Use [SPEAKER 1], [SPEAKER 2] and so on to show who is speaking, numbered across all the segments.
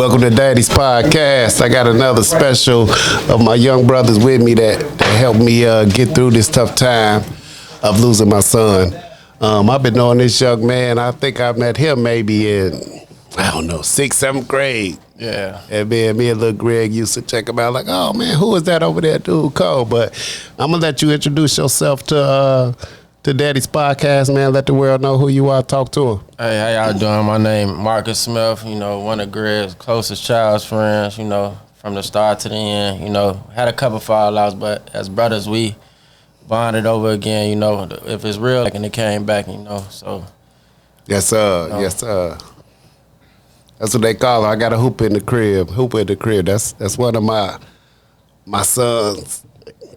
[SPEAKER 1] Welcome to Daddy's Podcast. I got another special of my young brothers with me that helped me get through this tough time of losing my son. I've been knowing this young man. I think I met him maybe in, I don't know, 6th, 7th grade.
[SPEAKER 2] Yeah.
[SPEAKER 1] And me and Lil Greg used to check him out like, oh man, who is that over there, dude? Cold. But I'm gonna let you introduce yourself to Daddy's Podcast, man. Let the world know who you are. Talk to him.
[SPEAKER 2] Hey, how y'all doing? My name Marcus Smith, one of Greg's closest child's friends, from the start to the end, had a couple fallouts, but as brothers, we bonded over again, if it's real, and it came back, so.
[SPEAKER 1] Yes, sir. Yes, sir. That's what they call it. I got a hoop in the crib. That's one of my son's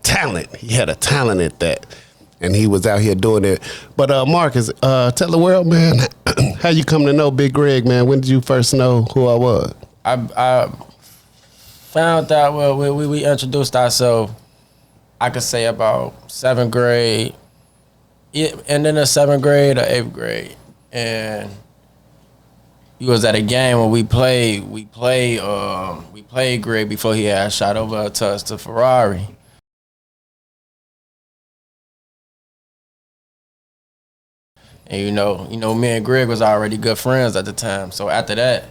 [SPEAKER 1] talent. He had a talent at that. And he was out here doing it. But Marcus, tell the world, man, how you come to know Big Greg, man? When did you first know who I was?
[SPEAKER 2] I found out, we introduced ourselves, I could say about 7th grade, and then the 7th grade or 8th grade. And he was at a game where we played Greg before he had shot over to us to Ferrari. And me and Greg was already good friends at the time. So after that,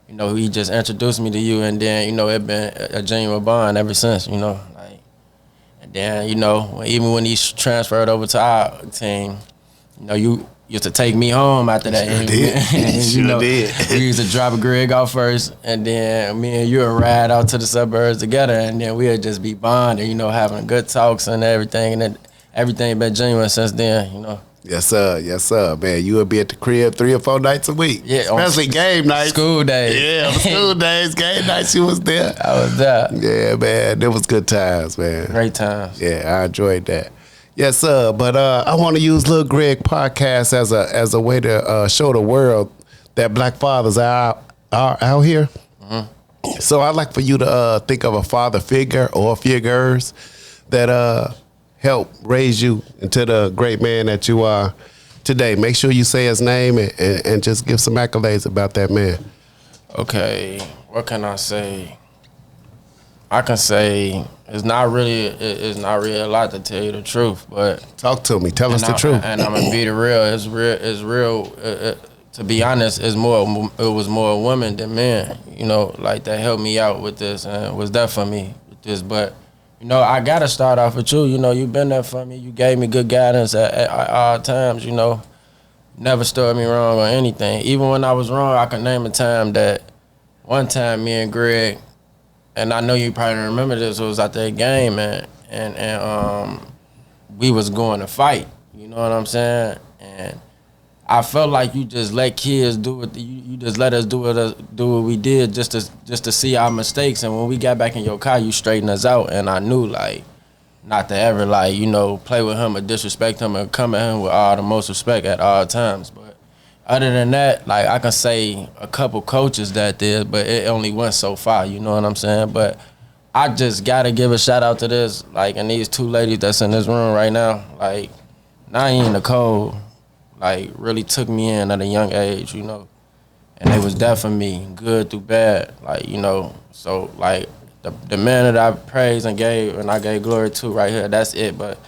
[SPEAKER 2] he just introduced me to you, and then it been a genuine bond ever since. And then even when he transferred over to our team, you used to take me home after that.
[SPEAKER 1] Sure did.
[SPEAKER 2] We used to drop Greg off first, and then me and you would ride out to the suburbs together, and then we'd just be bonding, having good talks and everything, and then everything been genuine since then.
[SPEAKER 1] Yes, sir, man. You would be at the crib 3 or 4 nights a week.
[SPEAKER 2] Yeah,
[SPEAKER 1] especially game nights.
[SPEAKER 2] School days.
[SPEAKER 1] Yeah, on school days, game nights, you was there.
[SPEAKER 2] I was there.
[SPEAKER 1] Yeah, man. It was good times, man.
[SPEAKER 2] Great times.
[SPEAKER 1] Yeah, I enjoyed that. Yes, sir. But I want to use Lil Greg podcast as a way to show the world that black fathers are out here. Mm-hmm. So I'd like for you to think of a father figure or figures that help raise you into the great man that you are today. Make sure you say his name and just give some accolades about that man.
[SPEAKER 2] Okay, what can I say? I can say it's not really a lot, to tell you the truth, but
[SPEAKER 1] talk to me. Tell us the truth.
[SPEAKER 2] And I'm gonna be the real. It's real. To be honest, it was more women than men. Like that helped me out with this and was there for me with this, but. I gotta start off with you. You've been there for me. You gave me good guidance at all times. Never stood me wrong or anything. Even when I was wrong, I could name a time that one time me and Greg, and I know you probably remember this, it was at that game, man, and we was going to fight. You know what I'm saying? And I felt like you just let kids do it. You just let us do what we did just to see our mistakes. And when we got back in your car, you straightened us out. And I knew not to ever play with him or disrespect him and come at him with all the most respect at all times. But other than that, I can say a couple coaches that did, but it only went so far. You know what I'm saying? But I just gotta give a shout out to this, and these 2 ladies that's in this room right now, Naeem and Nicole. Really took me in at a young age, and they was there for me, good through bad, so the man that I praised and I gave glory to right here, that's it. But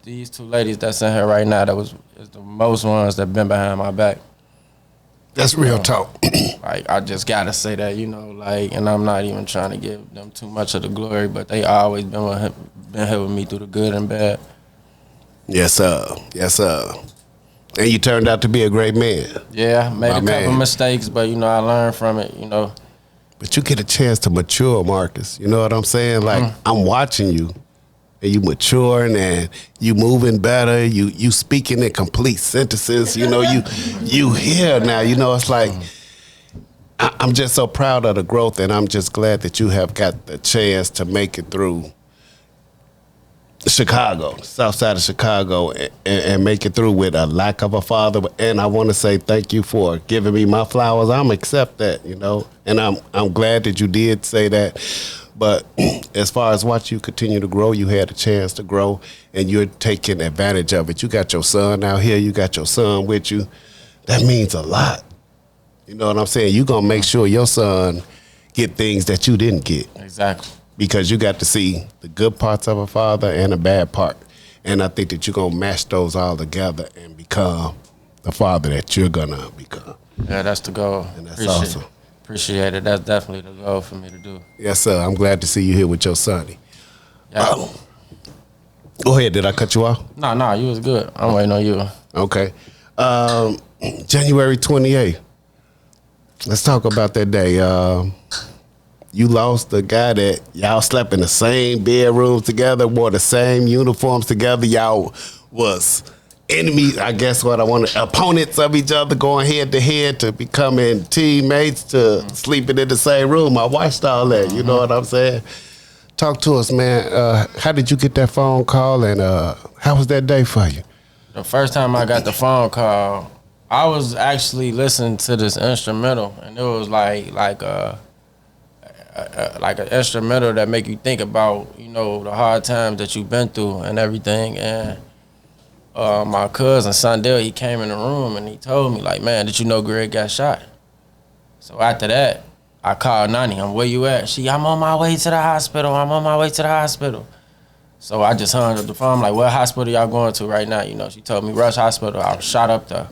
[SPEAKER 2] these 2 ladies that's in here right now, is the most ones that been behind my back.
[SPEAKER 1] That's real talk.
[SPEAKER 2] I just gotta say that, and I'm not even trying to give them too much of the glory, but they always been here with me through the good and bad.
[SPEAKER 1] Yes, sir. Yes, sir. And you turned out to be a great man.
[SPEAKER 2] Yeah, made a couple mistakes, but I learned from it,
[SPEAKER 1] But you get a chance to mature, Marcus. You know what I'm saying? I'm watching you, and you maturing, and you moving better. You speaking in complete sentences. You here now. It's like I'm just so proud of the growth, and I'm just glad that you have got the chance to make it through Chicago, south side of Chicago, and make it through with a lack of a father. And I want to say thank you for giving me my flowers. I'm accept that, and I'm glad that you did say that. But as far as watch you continue to grow, you had a chance to grow, and you're taking advantage of it. You got your son out here. You got your son with you. That means a lot. You know what I'm saying? You're going to make sure your son get things that you didn't get.
[SPEAKER 2] Exactly.
[SPEAKER 1] Because you got to see the good parts of a father and a bad part. And I think that you're going to mash those all together and become the father that you're going to become.
[SPEAKER 2] Yeah, that's the goal.
[SPEAKER 1] And that's awesome.
[SPEAKER 2] Appreciate it. That's definitely the goal for me to do.
[SPEAKER 1] Yes, sir. I'm glad to see you here with your sonny.
[SPEAKER 2] Yeah.
[SPEAKER 1] Go ahead. Did I cut you off?
[SPEAKER 2] No, you was good. I'm waiting on you.
[SPEAKER 1] Okay. January 28th. Let's talk about that day. You lost the guy that y'all slept in the same bedrooms together, wore the same uniforms together. Y'all was enemies, I guess opponents of each other, going head to head to becoming teammates to sleeping in the same room. I watched all that, you know what I'm saying? Talk to us, man. How did you get that phone call, and how was that day for you?
[SPEAKER 2] The first time I got the phone call, I was actually listening to this instrumental, and it was like an instrumental that make you think about, you know, the hard times that you've been through and everything. And my cousin Sundell, he came in the room and he told me, like, man, did you know Greg got shot? So after that, I called Nani. Where you at? I'm on my way to the hospital. So I just hung up the phone. I'm like, what hospital y'all going to right now? You know, she told me Rush Hospital. I was shot up there.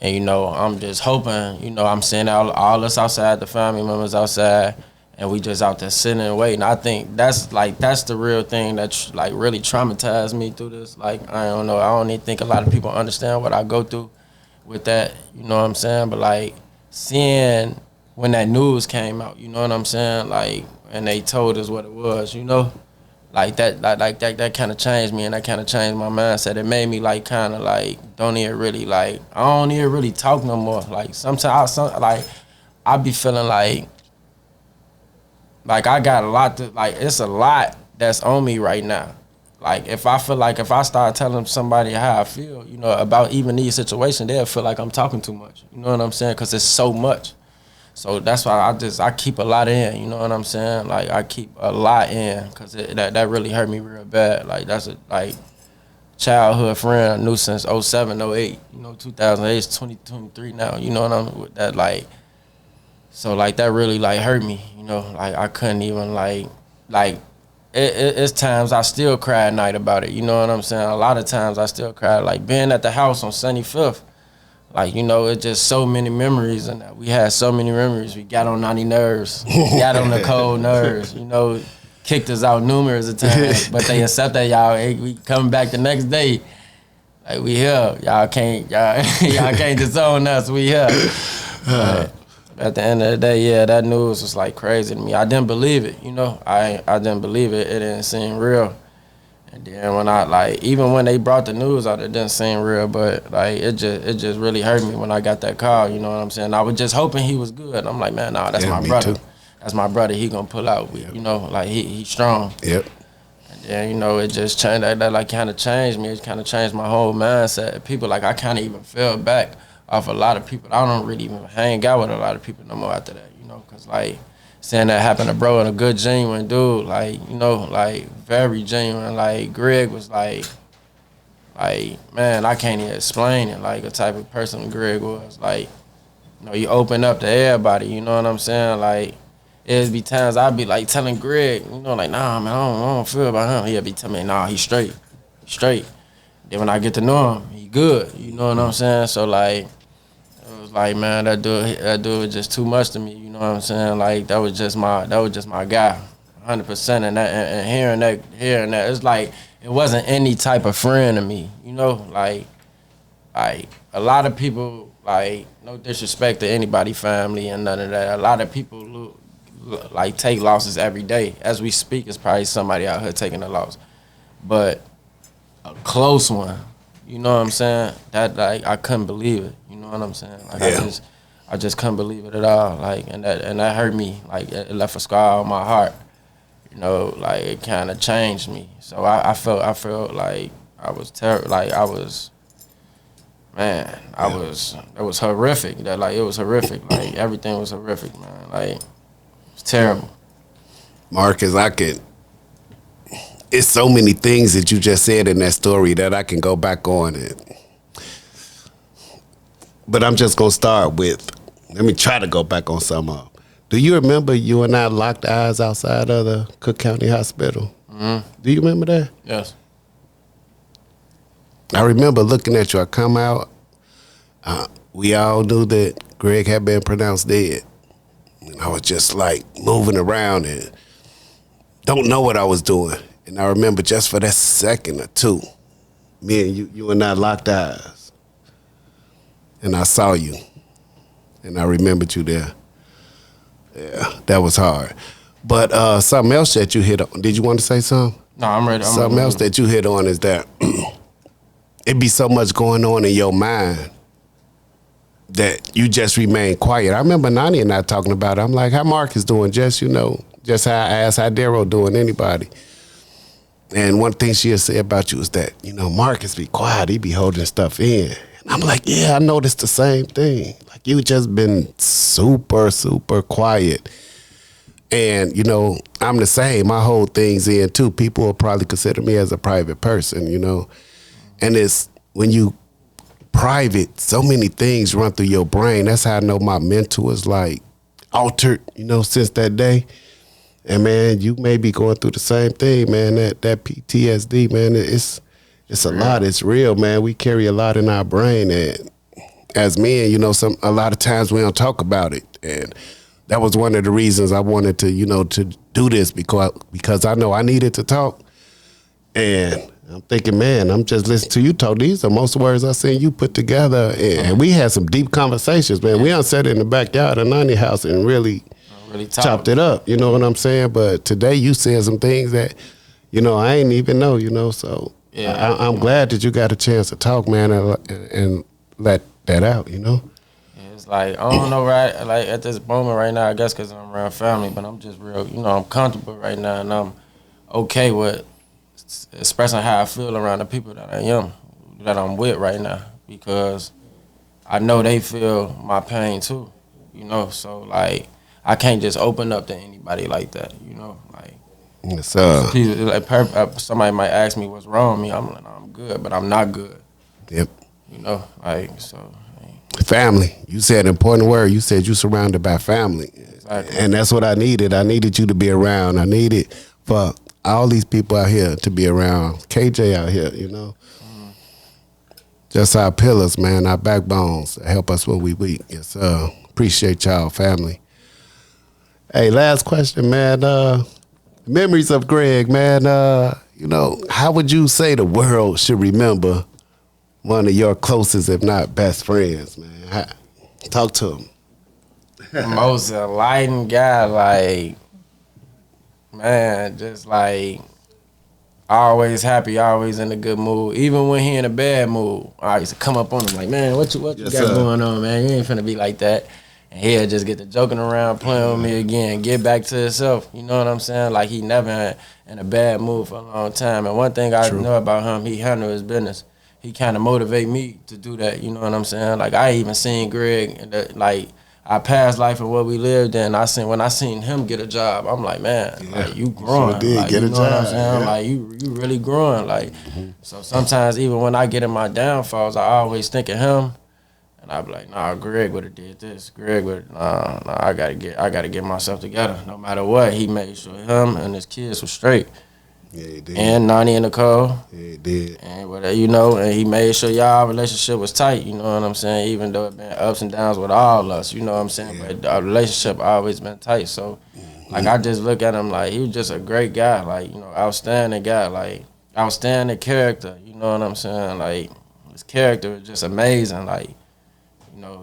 [SPEAKER 2] And, you know, I'm just hoping, you know, I'm seeing all us outside, the family members outside, and we just out there sitting and waiting. I think that's the real thing that like really traumatized me through this. Like, I don't know. I don't even think a lot of people understand what I go through with that. You know what I'm saying? But like seeing when that news came out, you know what I'm saying? Like, and they told us what it was, you know? Like that kind of changed me, and that kind of changed my mindset. It made me like kind of like don't even really like I don't even really talk no more. Like sometimes I be feeling like I got a lot to like. It's a lot that's on me right now. Like if I feel like if I start telling somebody how I feel, you know, about even these situations, they'll feel like I'm talking too much. You know what I'm saying? Because it's so much. So that's why I keep a lot in, you know what I'm saying? Like I keep a lot in because that really hurt me real bad. Like that's a like childhood friend I knew since 07, 08, you know, 2008, it's 2023 now, you know what I'm with that like. So like that really like hurt me, you know, like I couldn't even like it's times I still cry at night about it, you know what I'm saying? A lot of times I still cry, like being at the house on 75th. Like, you know, it's just so many memories, and we had so many memories. We got on 90 nerves, got on the cold nerves, you know, kicked us out numerous of times, but they accept that y'all, hey, we coming back the next day. Like, we here. Y'all can't disown us, we here. But at the end of the day, yeah, that news was like crazy to me. I didn't believe it, you know. I didn't believe it. It didn't seem real. And then when I like, even when they brought the news out, it didn't seem real, but like it just really hurt me when I got that call. You know what I'm saying? I was just hoping he was good. I'm like, man, nah, that's my brother. Too. That's my brother. He gonna pull out. Yep. You know, like he's strong.
[SPEAKER 1] Yep.
[SPEAKER 2] And then you know, it just changed. That like kind of changed me. It kind of changed my whole mindset. People like I kind of even fell back off a lot of people. I don't really even hang out with a lot of people no more after that. You know, cause like. Saying that happened to bro and a good genuine dude, like, you know, like very genuine. Like Greg was like, man, I can't even explain it. Like the type of person Greg was. Like, you know, you open up to everybody, you know what I'm saying? Like, it'd be times I'd be like telling Greg, you know, like, nah, man, I don't feel about him. He'd be telling me, nah, he's straight. Then when I get to know him, he good, you know what I'm saying? So like, it was like, man, that dude was just too much to me. You know what I'm saying? Like that was just my guy, 100%. And hearing that, it's like it wasn't any type of friend to me. You know, like a lot of people, like no disrespect to anybody, family and none of that. A lot of people like take losses every day. As we speak, it's probably somebody out here taking a loss, but a close one. You know what I'm saying? That like I couldn't believe it. You know what I'm saying? Like
[SPEAKER 1] yeah.
[SPEAKER 2] I just couldn't believe it at all. Like and that hurt me. Like it left a scar on my heart. You know, like it kind of changed me. So I felt like I was terrible. Like I was, man. It was horrific. That like it was horrific. Like everything was horrific, man. Like it was terrible.
[SPEAKER 1] Marcus, it's so many things that you just said in that story that I can go back on it. But I'm just gonna start with, let me try to go back on some of them. Do you remember you and I locked eyes outside of the Cook County Hospital?
[SPEAKER 2] Mm-hmm.
[SPEAKER 1] Do you remember that?
[SPEAKER 2] Yes.
[SPEAKER 1] I remember looking at you. I come out. We all knew that Greg had been pronounced dead. And I was just like moving around and don't know what I was doing. And I remember just for that second or two, me and you and I locked eyes. And I saw you. And I remembered you there. Yeah, that was hard. But something else that you hit on. Did you want to say something?
[SPEAKER 2] No, I'm ready.
[SPEAKER 1] Something else that you hit on is that it be so much going on in your mind that you just remain quiet. I remember Nani and I talking about it. I'm like, how Marcus doing? Just how I asked how Daryl doing, anybody. And one thing she'll say about you is that, Marcus be quiet. He be holding stuff in. And I'm like, yeah, I noticed the same thing. Like, you just been super, super quiet. And, I'm the same. My whole thing's in, too. People will probably consider me as a private person, And it's when you private, so many things run through your brain. That's how I know my mental is, like, altered, since that day. And, man, you may be going through the same thing, man, that PTSD, man. It's a lot. It's real, man. We carry a lot in our brain. And as men, a lot of times we don't talk about it. And that was one of the reasons I wanted to, to do this because I know I needed to talk. And I'm thinking, man, I'm just listening to you talk. These are most words I seen you put together. And we had some deep conversations, man. We done sat in the backyard of Nani house and really chopped it up. You know what I'm saying? But today you said some things that, I ain't even know, so yeah. I'm glad that you got a chance to talk, man, and let that out,
[SPEAKER 2] It's like, I don't know, right? Like, at this moment right now, I guess because I'm around family, but I'm just real, I'm comfortable right now, and I'm okay with expressing how I feel around the people that I'm with right now, because I know they feel my pain too, so, like, I can't just open up to anybody like that, like.
[SPEAKER 1] Yes,
[SPEAKER 2] Somebody might ask me what's wrong with me. I'm like, no, I'm good, but I'm not good.
[SPEAKER 1] Yep.
[SPEAKER 2] So.
[SPEAKER 1] Family. You said an important word. You said you surrounded by family.
[SPEAKER 2] Exactly.
[SPEAKER 1] And that's what I needed. I needed you to be around. I needed for all these people out here to be around. KJ out here, Mm-hmm. Just our pillars, man, our backbones that help us when we weak. Yes, appreciate y'all, family. Hey, last question, man. Memories of Greg, man. How would you say the world should remember one of your closest, if not best friends, man? Talk to him.
[SPEAKER 2] Most enlightened guy, like, man, just like always happy, always in a good mood. Even when he in a bad mood, I used to come up on him like, man, what you got going on, man? You ain't finna be like that. And he'll just get to joking around, playing with me again, get back to himself. You know what I'm saying? Like, he never in a bad mood for a long time. And one thing I know about him, he handled his business. He kind of motivate me to do that. You know what I'm saying? Like, I even seen Greg, like, our past life and what we lived in. When I seen him get a job, I'm like, man, like, you growing.
[SPEAKER 1] Sure
[SPEAKER 2] like,
[SPEAKER 1] get
[SPEAKER 2] you
[SPEAKER 1] a
[SPEAKER 2] know
[SPEAKER 1] job.
[SPEAKER 2] What I'm saying?
[SPEAKER 1] Yeah.
[SPEAKER 2] Like, you really growing. Like, so sometimes even when I get in my downfalls, I always think of him. And I be like, nah, Greg would have did this. Greg would, I gotta get myself together. No matter what, he made sure him and his kids were straight.
[SPEAKER 1] Yeah, he did.
[SPEAKER 2] And Nani and Nicole.
[SPEAKER 1] Yeah, he did.
[SPEAKER 2] And and he made sure y'all relationship was tight. You know what I'm saying? Even though it been ups and downs with all of us. You know what I'm saying? Yeah. But our relationship always been tight. So, like, I just look at him like he was just a great guy. Like, outstanding guy. Like, outstanding character. You know what I'm saying? Like, his character was just amazing. Like,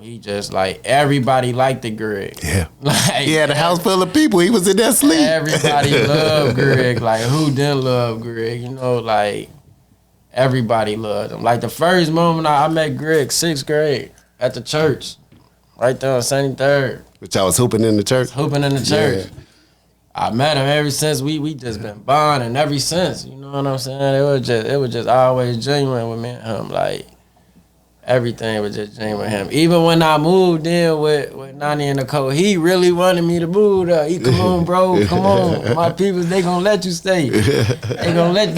[SPEAKER 2] he just, like, everybody liked the Greg.
[SPEAKER 1] Yeah.
[SPEAKER 2] Like,
[SPEAKER 1] he had a house full of people. He was in that sleep.
[SPEAKER 2] Everybody loved Greg. Like, who didn't love Greg? Like, everybody loved him. Like, the first moment I met Greg, 6th grade, at the church, right there on 73rd.
[SPEAKER 1] Which I was hooping in the church?
[SPEAKER 2] Hooping in the church.
[SPEAKER 1] Yeah.
[SPEAKER 2] I met him ever since. We just been bonding ever since. You know what I'm saying? It was just always genuine with me and him. Like, everything was just Jane with him. Even when I moved in with Nani and Nicole, he really wanted me to move there. He, come on, bro, come on. My people, they gonna let you stay. They gonna let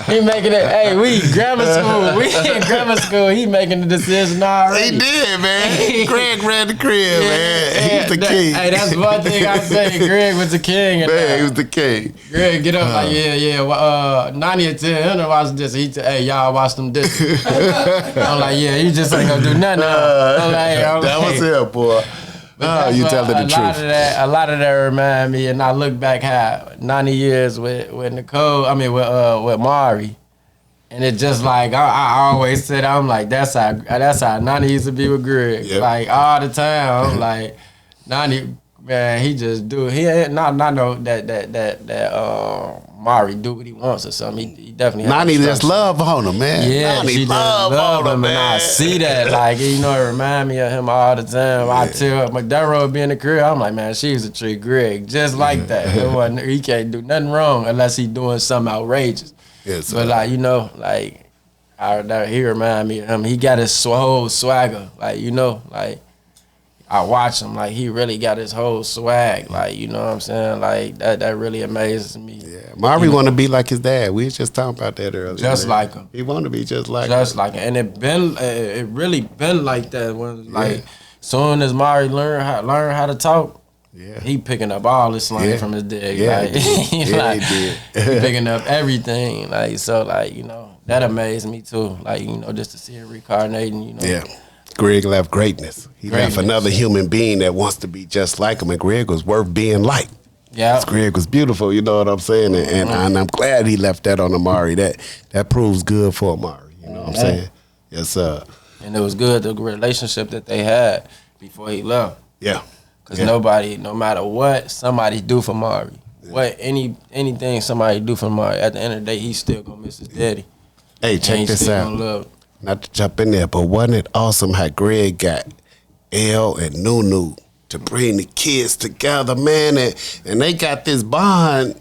[SPEAKER 2] he making it. Hey, we in grammar school. He making the decision already.
[SPEAKER 1] He did, man. Greg ran the crib, man. He was the king.
[SPEAKER 2] Hey, that's one thing I say. Greg was the king. And,
[SPEAKER 1] man, he was the king.
[SPEAKER 2] Greg get up like, Nani would tell him to watch this. He tell, hey, y'all watch them dishes. I'm like, yeah, you just ain't gonna do nothing.
[SPEAKER 1] That was it, boy. You telling the truth.
[SPEAKER 2] A lot of that remind me, and I look back how 90 years with Nicole, with Mari, and it just like I always said, I'm like, that's how 90 used to be with Greg, like all the time. I'm like, 90, man, he just do it. He ain't not know that Mari do what he wants or something. He definitely.
[SPEAKER 1] Nani just love on him, man.
[SPEAKER 2] Yeah,
[SPEAKER 1] Nani
[SPEAKER 2] she
[SPEAKER 1] love on him, man.
[SPEAKER 2] And I see that, like, you know, it remind me of him all the time. I tell McDermott be in the career, I'm like, man, she used to treat Greg just like that. He can't do nothing wrong unless he doing something outrageous.
[SPEAKER 1] Yes,
[SPEAKER 2] but like, you know, like, he remind me of him. He got his whole swagger, like, you know, like. I watch him, like, he really got his whole swag, like, you know what I'm saying? Like, that really amazes me.
[SPEAKER 1] Yeah, Mari want to be like his dad. We was just talking about that earlier.
[SPEAKER 2] Just like him.
[SPEAKER 1] He want to be just like him.
[SPEAKER 2] Just like him. And it really been like that. When, like, soon as Mari learn how to talk, he picking up all this slang from his dad.
[SPEAKER 1] Yeah,
[SPEAKER 2] like,
[SPEAKER 1] he did.
[SPEAKER 2] He picking up everything. Like, so, like, you know, that amazed me, too. Like, you know, just to see him reincarnating, you know.
[SPEAKER 1] Yeah. Greg left greatness. He left another human being that wants to be just like him, and Greg was worth being like. Yeah, Greg was beautiful. You know what I'm saying? And I'm glad he left that on Amari. That proves good for Amari. You know what I'm saying? Yes, sir.
[SPEAKER 2] And it was good, the relationship that they had before he left.
[SPEAKER 1] Yeah.
[SPEAKER 2] Because nobody, no matter what somebody do for Amari, what anything somebody do for Amari, at the end of the day, he's still gonna miss his daddy.
[SPEAKER 1] Hey, check this out. Not to jump in there, but wasn't it awesome how Greg got Elle and Nunu to bring the kids together, man, and they got this bond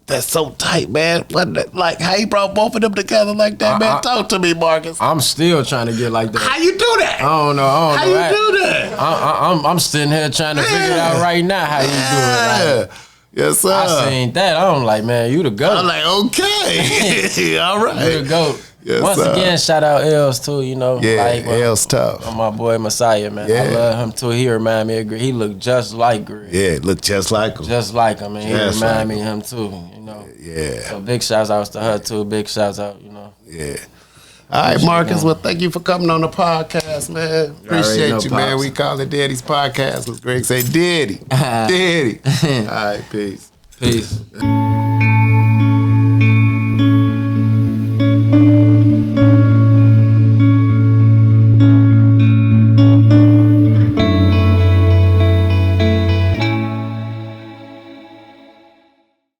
[SPEAKER 1] that's so tight, man. Like how he brought both of them together like that, man. Talk to me, Marcus.
[SPEAKER 2] I'm still trying to get like that.
[SPEAKER 1] How you do that?
[SPEAKER 2] I don't know.
[SPEAKER 1] How you do that?
[SPEAKER 2] I'm sitting here trying to figure it out right now how you do it. Like,
[SPEAKER 1] yes, sir.
[SPEAKER 2] I seen that. I'm like, man, you the GOAT.
[SPEAKER 1] I'm like, okay. All right.
[SPEAKER 2] You the GOAT.
[SPEAKER 1] Yes,
[SPEAKER 2] Once again, shout out Els too, you know.
[SPEAKER 1] Yeah,
[SPEAKER 2] like,
[SPEAKER 1] Els tough.
[SPEAKER 2] My boy Messiah, man. I love him too. He remind me of Greg. He look just like Greg.
[SPEAKER 1] Yeah, look just like him.
[SPEAKER 2] Just like him, and he remind me of him too, you know.
[SPEAKER 1] Yeah.
[SPEAKER 2] So big shouts out to her too. Big shouts out, you know.
[SPEAKER 1] Yeah. All right, Marcus. Well, thank you for coming on the podcast, man. Appreciate you, man. We call it Daddy's Podcast because Greg say Daddy. Daddy. All right, peace.
[SPEAKER 2] Peace.